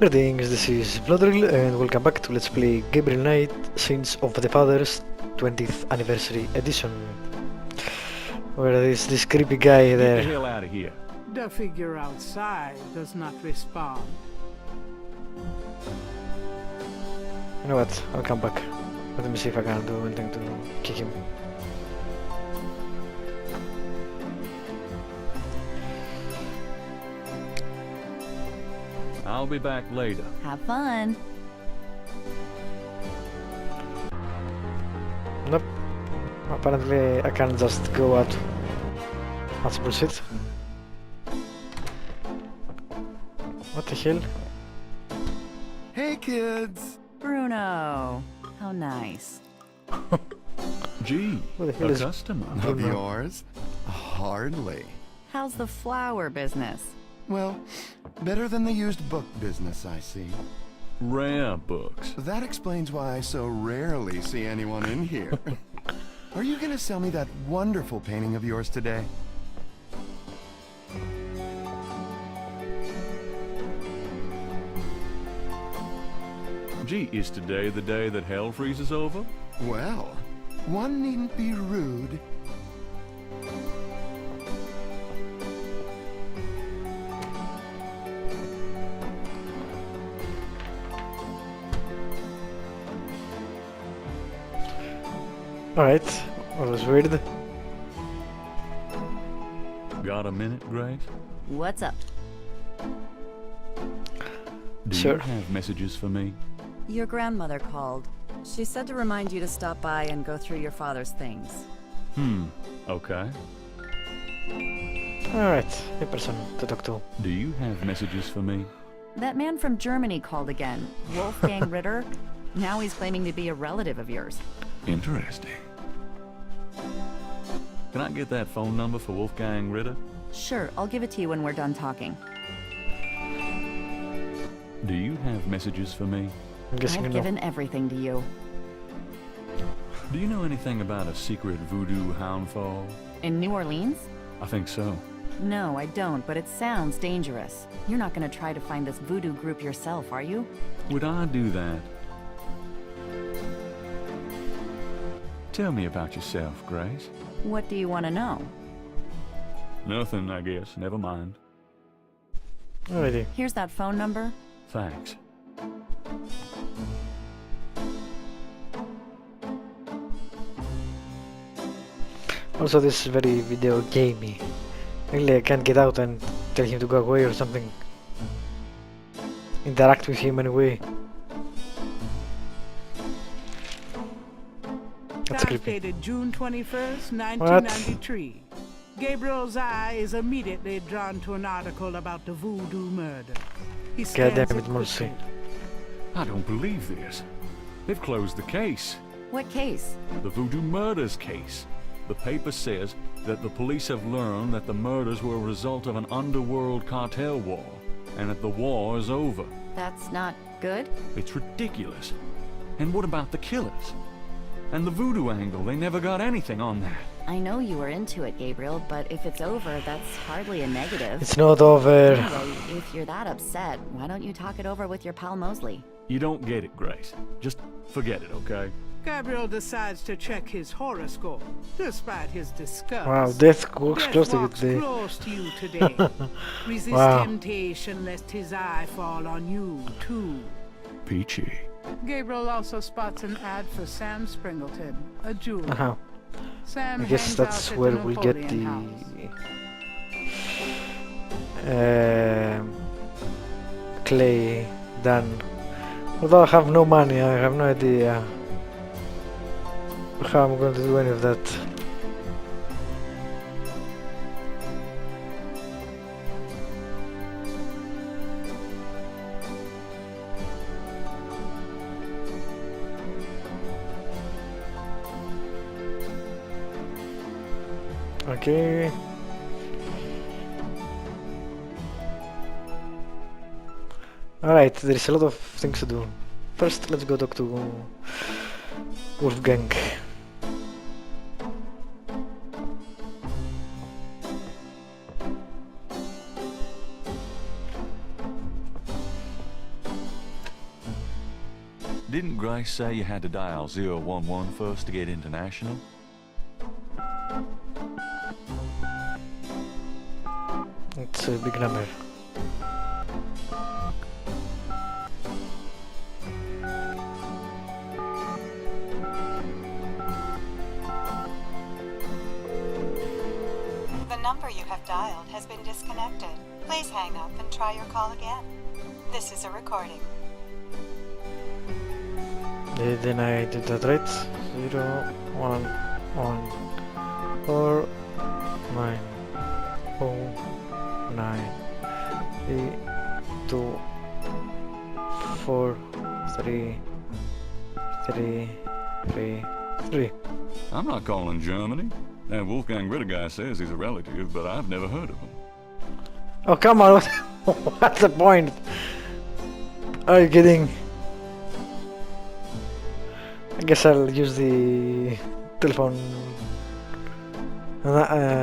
Greetings, this is Bloodrill and welcome back to Let's Play Gabriel Knight, Sins of the Fathers 20th Anniversary Edition. Where is this creepy guy there? Get the hell out of here. The figure outside does not respond. You know what, I'll come back. Let me see if I can do anything to kick him. I'll be back later. Have fun. Nope. Apparently I can't just go out. That's bullshit. What the hell? Hey kids! Bruno. How nice. Gee, Who the hell a is customer. Of Bruno? yours? Hardly. How's the flower business? Well, better than the used book business, I see. Rare books. That explains why I so rarely see anyone in here. Are you gonna sell me that wonderful painting of yours today? Gee, is today the day that hell freezes over? Well, one needn't be rude. Alright, that was weird. Got a minute, Grace? What's up? Do Sure. you have messages for me? Your grandmother called. She said to remind you to stop by and go through your father's things. Okay. Alright, a person to talk to. Do you have messages for me? That man from Germany called again. Wolfgang Ritter. Now he's claiming to be a relative of yours. Interesting. Can I get that phone number for Wolfgang Ritter? Sure, I'll give it to you when we're done talking. Do you have messages for me? I'm guessing I've no. given everything to you. Do you know anything about a secret voodoo houndfall? In New Orleans? I think so. No, I don't, but it sounds dangerous. You're not gonna try to find this voodoo group yourself, are you? Would I do that? Tell me about yourself, Grace. What do you want to know? Nothing, I guess. Never mind. Alrighty. Here's that phone number. Thanks. Also, this is very video gamey. Really, I can't get out and tell him to go away or something. Interact with him anyway. That's Time creepy. dated June 21st, 1993. Gabriel's eye is immediately drawn to an article about the voodoo murder. He scans damn it, it Mercy. quickly. I don't believe this. They've closed the case. What case? The voodoo murders case. The paper says that the police have learned that the murders were a result of an underworld cartel war, and that the war is over. That's not good? It's ridiculous. And what about the killers? And the voodoo angle, they never got anything on that. I know you were into it, Gabriel, but if it's over, that's hardly a negative. It's not over. Anyway, if you're that upset, why don't you talk it over with your pal Mosley? You don't get it, Grace. Just forget it, okay? Gabriel decides to check his horoscope, despite his disgust. Wow, death walks Death close to you walks today. close to you today. Resist Wow. temptation lest his eye fall on you, too. Peachy. Gabriel also spots an ad for Sam Springleton, a jeweler. Uh-huh. Sam I guess hangs that's out at where the we get Napoleon the House. clay done. Although I have no money, I have no idea how I'm going to do any of that. Okay. Alright, there is a lot of things to do. First, let's go talk to Wolfgang. Didn't Grace say you had to dial 011 first to get international? It's a big number. The number you have dialed has been disconnected. Please hang up and try your call again. This is a recording. Then I did that right. 0, 1, 1, 4, 9, 0, 9, 3, 2, 4, 3, 3, 3, 3. I'm not calling Germany. That Wolfgang Ritter guy says he's a relative, but I've never heard of him. Oh, come on. What's the point? Are you kidding? I guess I'll use the telephone,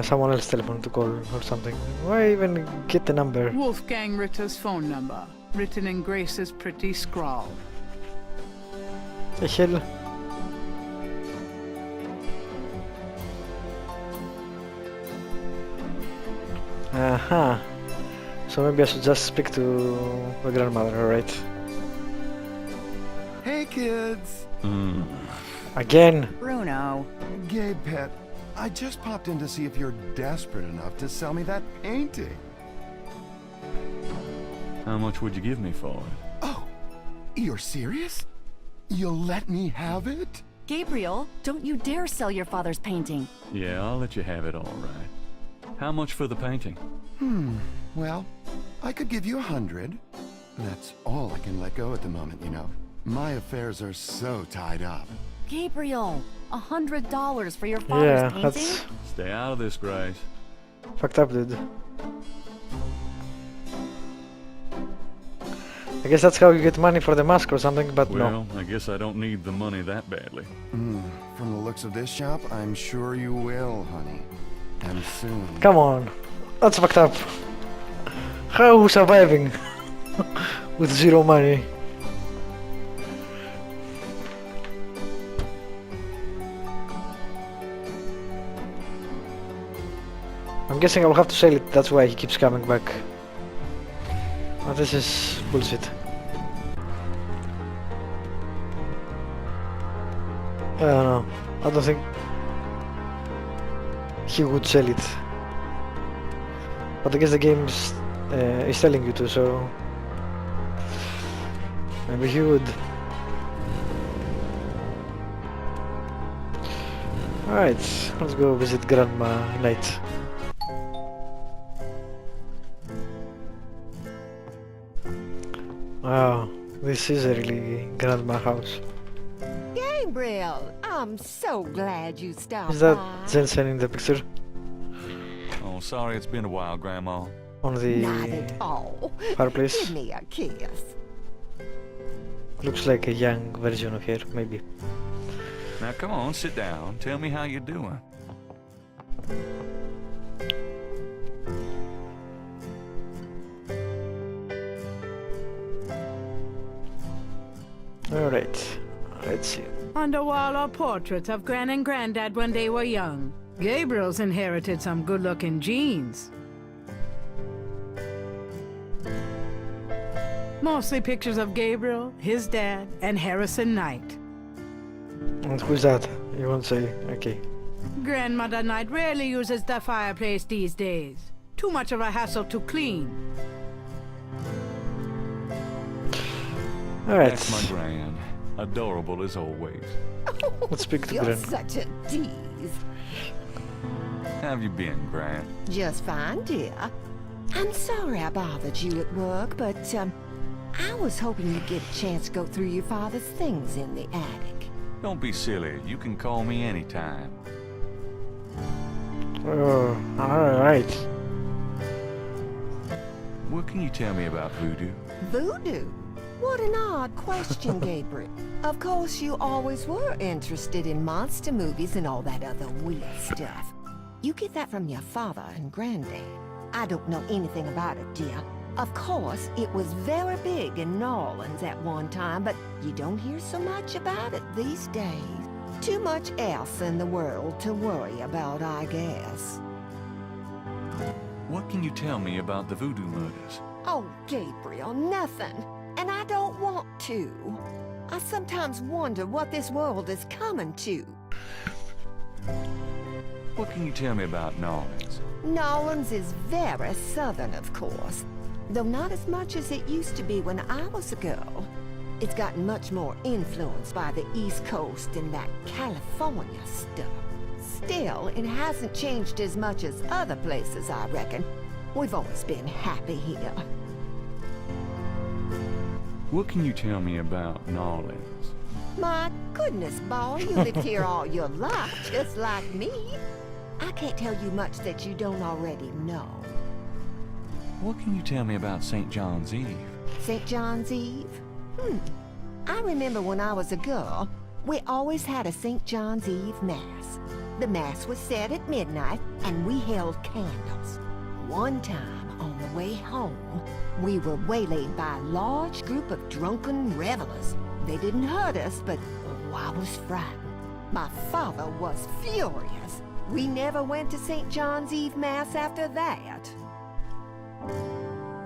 someone else's telephone to call or something. Why even get the number? Wolfgang Ritter's phone number, written in Grace's pretty scrawl. The hell? Aha. So maybe I should just speak to the grandmother, alright? Hey, kids. Again? Bruno. Gabe, pet, I just popped in to see if you're desperate enough to sell me that painting. How much would you give me for it? Oh, you're serious? You'll let me have it? Gabriel, don't you dare sell your father's painting. Yeah, I'll let you have it, all right. How much for the painting? Well, I could give you 100. That's all I can let go at the moment, you know. My affairs are so tied up. Gabriel, $100 for your father's Yeah, painting? that's Stay out of this, Grace. fucked up, dude. I guess that's how you get money for the mask or something, but no. Well, I guess I don't need the money that badly. From the looks of this shop, I'm sure you will, honey. And soon. Come on. That's fucked up. How surviving with zero money? I'm guessing I'll have to sell it, that's why he keeps coming back. Oh, this is bullshit. I don't know. I don't think he would sell it. But I guess the game is telling you to, so maybe he would. Alright, let's go visit Grandma Knight. Wow, this is a really grandma house. Gabriel, I'm so glad you stopped Is that by. Jensen in the picture? Oh, sorry, it's been a while, Grandma. On Not the at all. fireplace? Give me a kiss. Looks like a young version of her, maybe. Now, come on, sit down. Tell me how you're doing. Alright, let's see. On the wall are portraits of Gran and Granddad when they were young. Gabriel's inherited some good-looking genes. Mostly pictures of Gabriel, his dad, and Harrison Knight. And who's that? You won't say. Okay. Grandmother Knight rarely uses the fireplace these days. Too much of a hassle to clean. Alright, That's my Gran. Adorable as always. let's speak to You're Gran. such a tease. How have you been, Gran? Just fine, dear. I'm sorry I bothered you at work, but, I was hoping you'd get a chance to go through your father's things in the attic. Don't be silly. You can call me anytime. Oh, alright. What can you tell me about voodoo? Voodoo? What an odd question, Gabriel. Of course, you always were interested in monster movies and all that other weird stuff. You get that from your father and granddad. I don't know anything about it, dear. Of course, it was very big in New Orleans at one time, but you don't hear so much about it these days. Too much else in the world to worry about, I guess. What can you tell me about the voodoo murders? Oh, Gabriel, nothing. And I don't want to. I sometimes wonder what this world is coming to. What can you tell me about New Orleans? New Orleans is very southern, of course, though not as much as it used to be when I was a girl. It's gotten much more influenced by the East Coast and that California stuff. Still, it hasn't changed as much as other places, I reckon. We've always been happy here. What can you tell me about New Orleans? My goodness, boy, you lived here all your life, just like me. I can't tell you much that you don't already know. What can you tell me about St. John's Eve? St. John's Eve? I remember when I was a girl, we always had a St. John's Eve Mass. The Mass was said at midnight, and we held candles. One time, on the way home, we were waylaid by a large group of drunken revelers. They didn't hurt us, but oh, I was frightened. My father was furious. We never went to St. John's Eve Mass after that.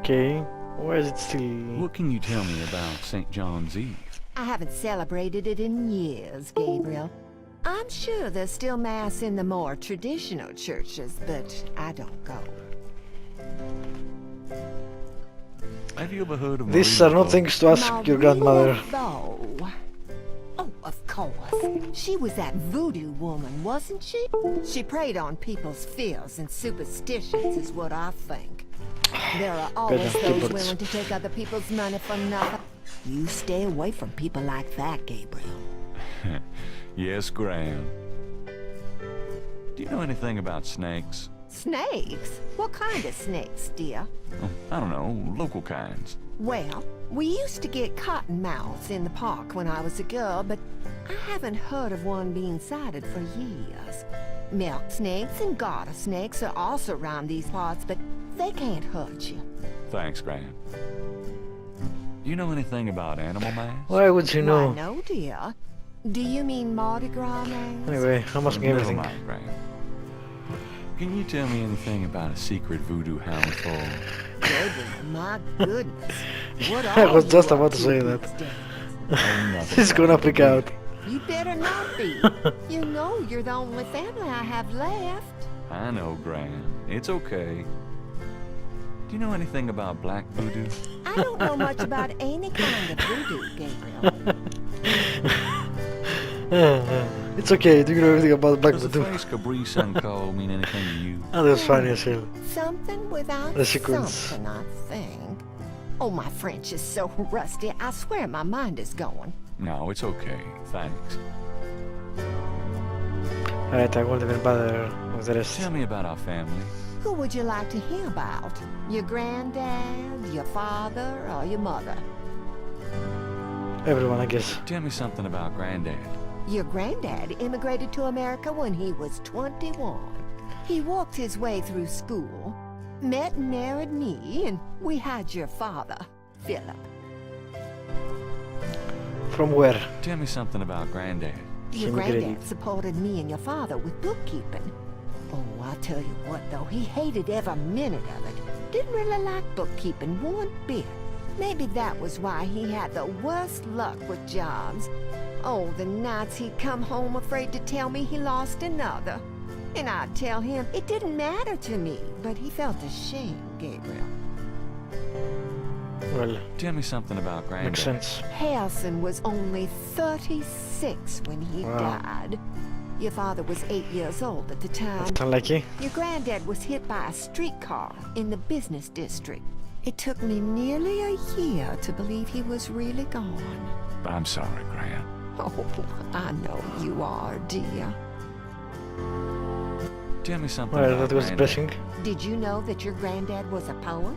Okay, why is it still... What can you tell me about St. John's Eve? I haven't celebrated it in years, Gabriel. I'm sure there's still Mass in the more traditional churches, but I don't go. Have you ever heard of These are not things to ask your grandmother. Marie Oh, of course. She was that voodoo woman, wasn't she? She preyed on people's fears and superstitions, is what I think. There are always those willing to take other people's money for nothing. You stay away from people like that, Gabriel. Yes, Graham. Do you know anything about snakes? Snakes? What kind of snakes, dear? Oh, I don't know, local kinds. Well, we used to get cottonmouths in the park when I was a girl, but I haven't heard of one being sighted for years. Milk snakes and garter snakes are also around these parts, but they can't hurt you. Thanks, Graham. Do you know anything about animal mass? Why would you know? Why, no, dear. Do you mean Mardi Gras mass? Anyway, I'm asking Never everything. mind, Graham. Can you tell me anything about a secret voodoo hound for... Gabriel, my goodness. What I are was you just up about to say these that. days? Oh, nothing, He's gonna freak out. You better not be. You know you're the only family I have left. I know, Graham. It's okay. Do you know anything about black voodoo? I don't know much about any kind of voodoo, Gabriel. It's okay, do you know everything about black Does the voodoo? phrase Cabri Sanko mean anything to you? Oh, that's funny as hell. Something without The sequence. something, I think. Oh, my French is so rusty, I swear my mind is going. No, it's okay. Thanks. Alright, I won't even bother with the rest. Tell me about our family. Who would you like to hear about? Your granddad, your father, or your mother? Everyone, I guess. Tell me something about Granddad. Your granddad immigrated to America when he was 21. He worked his way through school, met and married me, and we had your father, Philip. From where? Tell me something about Granddad. Your Immigrated. granddad supported me and your father with bookkeeping. Oh, I'll tell you what, though, he hated every minute of it. Didn't really like bookkeeping one bit. Maybe that was why he had the worst luck with jobs. Oh, the nights he'd come home afraid to tell me he lost another. And I'd tell him it didn't matter to me, but he felt ashamed, Gabriel. Well, Tell me something about Granddad. makes sense. Harrison was only 36 when he Wow. died. Your father was 8 years old at the time. That's unlucky. Your granddad was hit by a streetcar in the business district. It took me nearly a year to believe he was really gone. I'm sorry, Graham. Oh, I know you are, dear. Tell me something Well, about that was Granddad. depressing. Did you know that your granddad was a poet?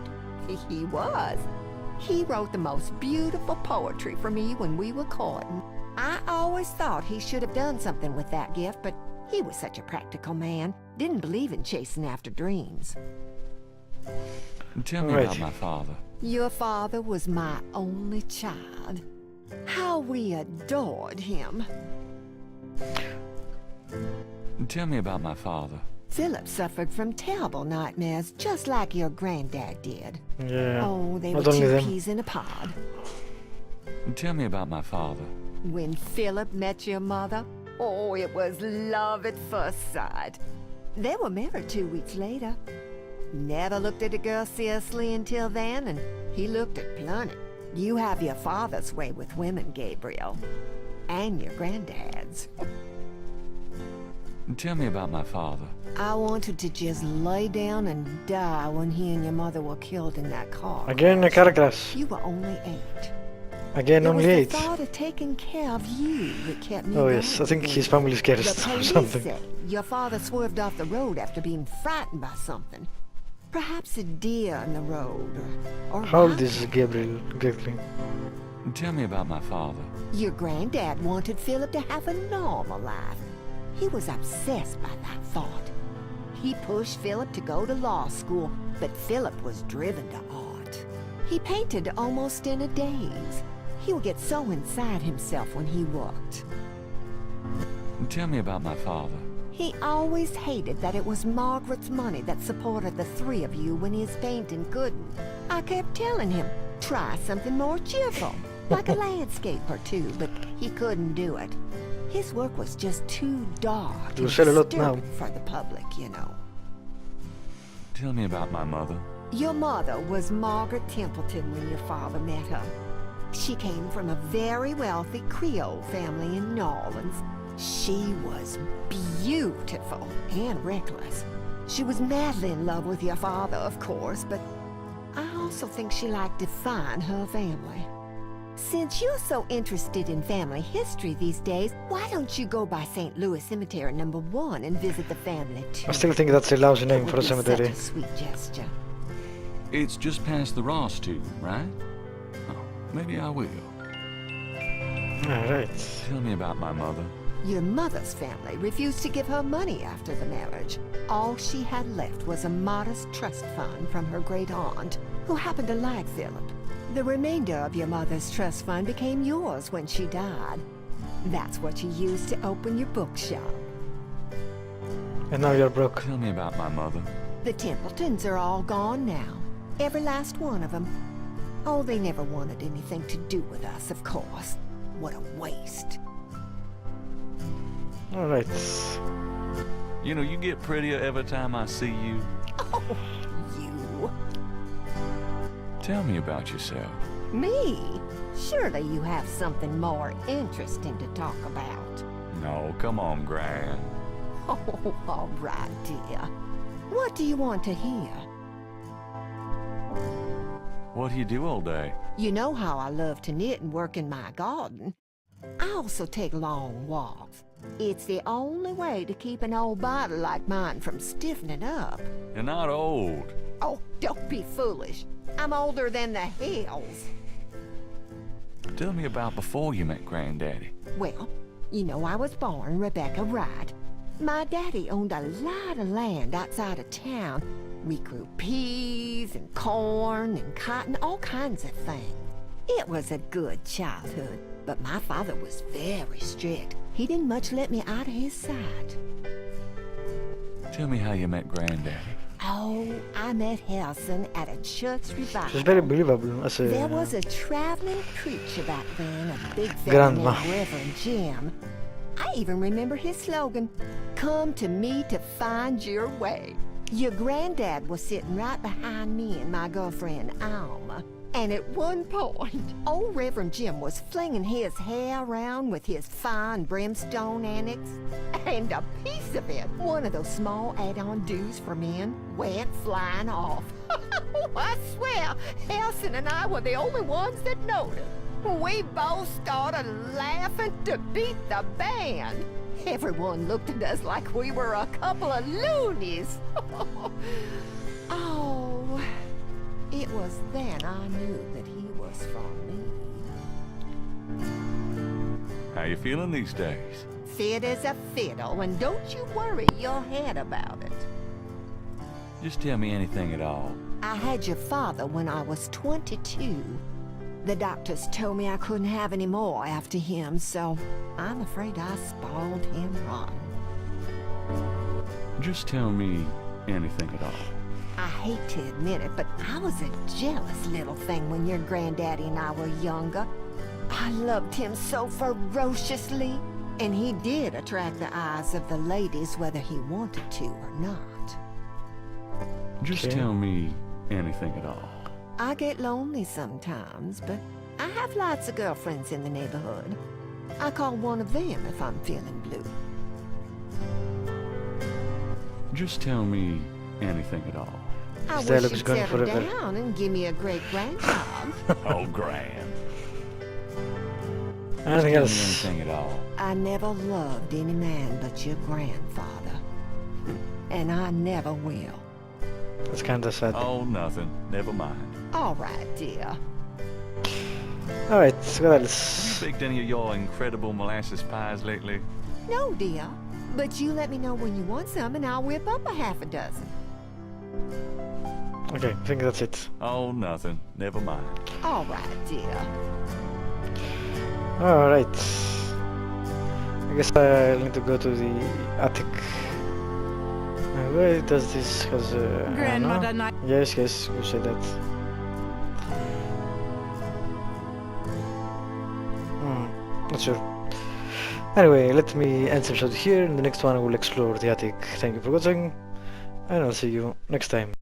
He was. He wrote the most beautiful poetry for me when we were courting. I always thought he should have done something with that gift, but he was such a practical man. Didn't believe in chasing after dreams. Tell me Right. about my father. Your father was my only child. How we adored him. Tell me about my father. Philip suffered from terrible nightmares, just like your granddad did. Yeah. Oh, they were Not only two them. peas in a pod. Tell me about my father. When Philip met your mother, oh, it was love at first sight. They were married 2 weeks later. Never looked at a girl seriously until then, and he looked at plenty. You have your father's way with women, Gabriel. And your granddad's. Tell me about my father. I wanted to just lay down and die when he and your mother were killed in that car. Again, a car crash. You were only 8. Again, It only was 8. the thought of taking care of you that kept me Oh yes, I think going. his family is cursed The or police something. say your father swerved off the road after being frightened by something. Perhaps a deer in the road, or How old wild is Gabriel exactly? Tell me about my father. Your granddad wanted Philip to have a normal life. He was obsessed by that thought. He pushed Philip to go to law school, but Philip was driven to art. He painted almost in a daze. He would get so inside himself when he worked. Tell me about my father. He always hated that it was Margaret's money that supported the 3 of you when his painting couldn't. I kept telling him, try something more cheerful, like a landscape or two, but he couldn't do it. His work was just too dark You and sell a lot now. disturbing for the public, you know. Tell me about my mother. Your mother was Margaret Templeton when your father met her. She came from a very wealthy Creole family in New Orleans. She was beautiful and reckless. She was madly in love with your father, of course, but I also think she liked defying her family. Since you're so interested in family history these days, why don't you go by St. Louis Cemetery number 1 and visit the family too? I still think that's a lousy It name would for a be such cemetery. a sweet gesture. It's just past the Ross tube, right? Oh, maybe I will. Alright. Tell me about my mother. Your mother's family refused to give her money after the marriage. All she had left was a modest trust fund from her great aunt, who happened to like Philip. The remainder of your mother's trust fund became yours when she died. That's what you used to open your bookshop. And now you're broke. Tell me about my mother. The Templetons are all gone now. Every last one of them. Oh, they never wanted anything to do with us, of course. What a waste. Alright. You know, you get prettier every time I see you. Oh, you. Tell me about yourself. Me? Surely you have something more interesting to talk about. No, come on, Gran. Oh, all right, dear. What do you want to hear? What do you do all day? You know how I love to knit and work in my garden. I also take long walks. It's the only way to keep an old body like mine from stiffening up. You're not old. Oh, don't be foolish. I'm older than the hills. Tell me about before you met Granddaddy. Well, you know I was born Rebecca Wright. My daddy owned a lot of land outside of town. We grew peas and corn and cotton, all kinds of things. It was a good childhood, but my father was very strict. He didn't much let me out of his sight. Tell me how you met Granddaddy. Oh, I met Harrison at a church She's revival. very believable as There was a... a traveling preacher back then, a big fella Grandma. named Reverend Jim. I even remember his slogan, "Come to me to find your way." Your granddad was sitting right behind me and my girlfriend, Alma. And at one point, old Reverend Jim was flinging his hair around with his fine brimstone annex. And a piece of it, one of those small add-on do's for men, went flying off. I swear, Harrison and I were the only ones that noticed. We both started laughing to beat the band. Everyone looked at us like we were a couple of loonies. Oh, it was then I knew that he was from me. How you feeling these days? Fit as a fiddle, and don't you worry your head about it. Just tell me anything at all. I had your father when I was 22. The doctors told me I couldn't have any more after him, so I'm afraid I spoiled him rotten. Just tell me anything at all. I hate to admit it, but I was a jealous little thing when your granddaddy and I were younger. I loved him so ferociously, and he did attract the eyes of the ladies whether he wanted to or not. Just Okay. tell me anything at all. I get lonely sometimes, but I have lots of girlfriends in the neighborhood. I call one of them if I'm feeling blue. Just tell me anything at all. I This wish dialogue is you'd going settle forever. down and give me a great grandchild. Oh, grand. Anything Tell me else? anything at all. I never loved any man but your grandfather. And I never will. That's kinda sad. Oh, nothing. Never mind. All right, dear. Alright, what You else? baked any of your incredible molasses pies lately? No, dear. But you let me know when you want some and I'll whip up a half a dozen. Okay, I think that's it. Oh, nothing. Never mind. All right, dear. Alright. I guess I'll need to go to the attic. Where does this has Grandmother Knight. Yes, yes, you said that. Not sure. Anyway, let me end this episode here. In the next one, I will explore the attic. Thank you for watching, and I'll see you next time.